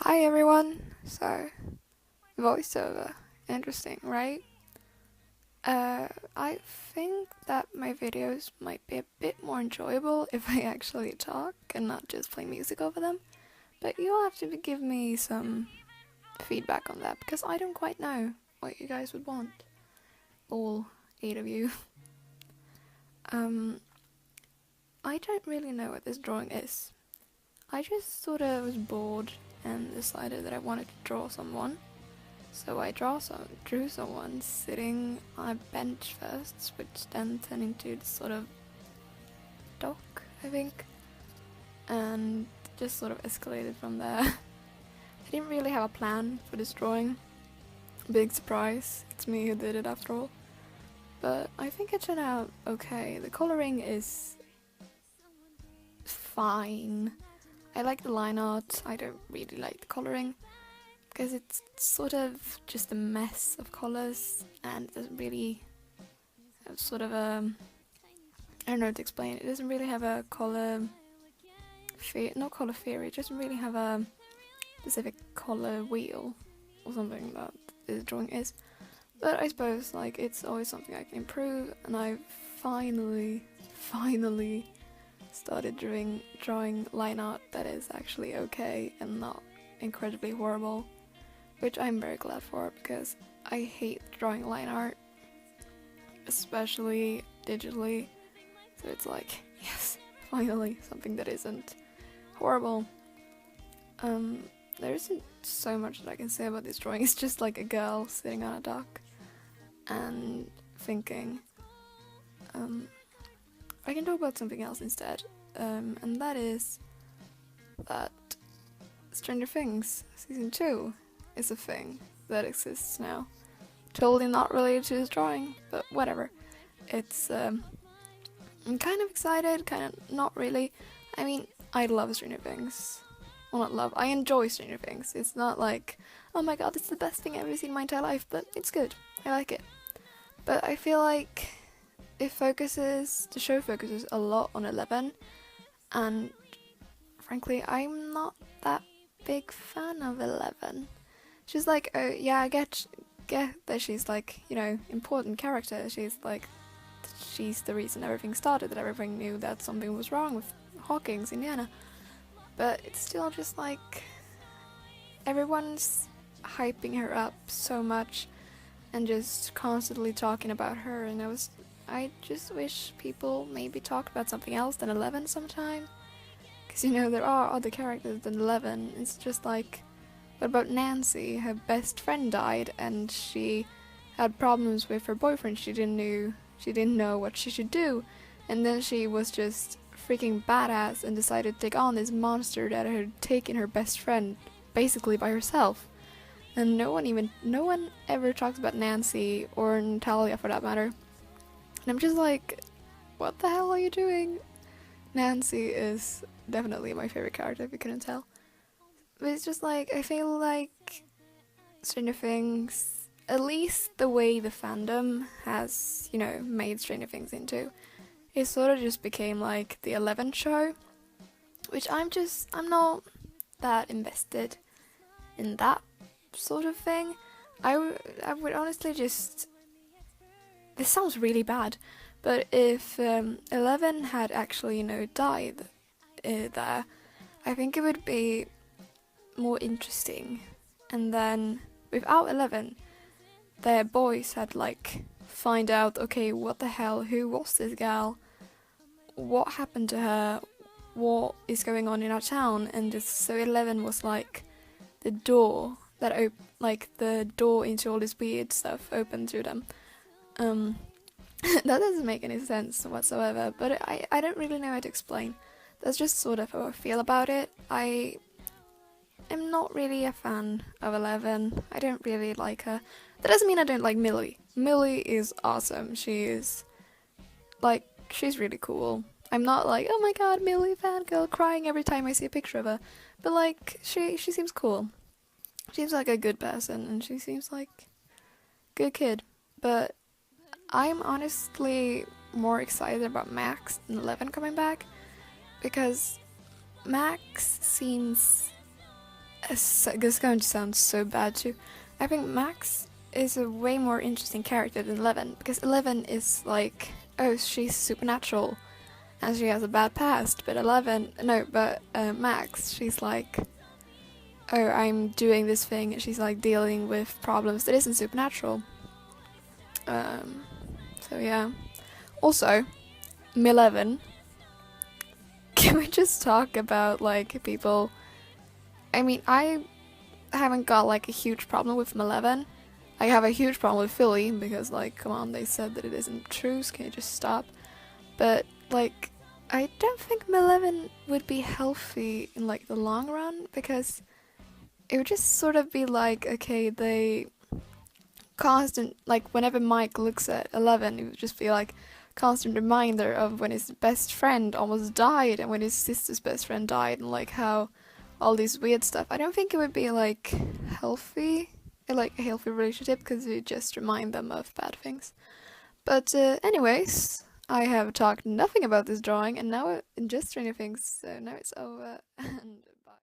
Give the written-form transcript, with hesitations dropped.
Hi everyone. So, voiceover. Interesting, right? I think that my videos might be a bit more enjoyable if I actually talk and not just play music over them. But you'll have to give me some feedback on that because I don't quite know what you guys would want. All 8 of you. I don't really know what this drawing is. I just sort of was bored and decided that I wanted to draw someone. So I drew someone sitting on a bench first, which then turned into this sort of dock, I think, and just sort of escalated from there. I didn't really have a plan for this drawing. Big surprise, it's me who did it after all. But I think it turned out okay. The coloring is fine. I like the line art, I don't really like the coloring. Because it's sort of just a mess of colours and it doesn't really have sort of a, I don't know how to explain it, doesn't really have a colour, not colour theory, it doesn't really have a specific colour wheel or something that this drawing is. But I suppose like it's always something I can improve, and I finally started drawing line art that is actually okay and not incredibly horrible. Which I'm very glad for, because I hate drawing line art, especially digitally. So it's like, yes, finally, something that isn't horrible. There isn't so much that I can say about this drawing. It's just like a girl sitting on a dock and thinking. I can talk about something else instead, and that is that Stranger Things Season 2 is a thing that exists now. Totally not related to this drawing, but whatever. It's, I'm kind of excited, kind of not really. I mean, I love Stranger Things. Well, not love, I enjoy Stranger Things. It's not like, oh my god, it's the best thing I've ever seen in my entire life, but it's good. I like it. But I feel like the show focuses a lot on Eleven, and frankly, I'm not that big fan of Eleven. She's like, oh yeah, I get that she's like, important character. She's the reason everything started, that everything knew that something was wrong with Hawkins, Indiana. But it's still just like, everyone's hyping her up so much and just constantly talking about her, and I just wish people maybe talked about something else than Eleven sometime. Because there are other characters than Eleven. It's just like, what about Nancy? Her best friend died and she had problems with her boyfriend. She didn't know what she should do, and then she was just freaking badass and decided to take on this monster that had taken her best friend basically by herself. And no one ever talks about Nancy or Natalia for that matter. And I'm just like, what the hell are you doing? Nancy is definitely my favorite character, if you couldn't tell. But it's just like, I feel like Stranger Things, at least the way the fandom has, made Stranger Things into, it sort of just became like the 11 show, which I'm not that invested in that sort of thing. I would honestly just, this sounds really bad, but if 11 had actually, died there, I think it would be more interesting. And then without 11, their boys had find out, okay, what the hell, who was this gal, what happened to her, what is going on in our town, and just so 11 was like the door that the door into all this weird stuff opened to them. That doesn't make any sense whatsoever, but I don't really know how to explain. That's just sort of how I feel about it. I am not really a fan of 11. I don't really like her. That doesn't mean I don't like Millie. Millie is awesome. She's really cool. I'm not like, oh my god, Millie fangirl, crying every time I see a picture of her. But she seems cool. Seems like a good person, and she seems like a good kid. But I'm honestly more excited about Max than 11 coming back, because Max seems this is going to sound so bad too. I think Max is a way more interesting character than 11, because 11 is like, oh, she's supernatural and she has a bad past, but Max, she's like, oh, I'm doing this thing, and she's like dealing with problems that isn't supernatural. So yeah. Also, 11. Can we just talk about like people? I mean, I haven't got like a huge problem with 11. I have a huge problem with Philly because, like, come on, they said that it isn't true, so can you just stop? But like, I don't think 11 would be healthy in like the long run, because it would just sort of be like, okay, they constant, like whenever Mike looks at 11, it would just be like constant reminder of when his best friend almost died and when his sister's best friend died, and like how all this weird stuff. I don't think it would be like healthy, like a healthy relationship, because it would just remind them of bad things. But anyways, I have talked nothing about this drawing, and now I'm just Stranger Things, so now it's over. And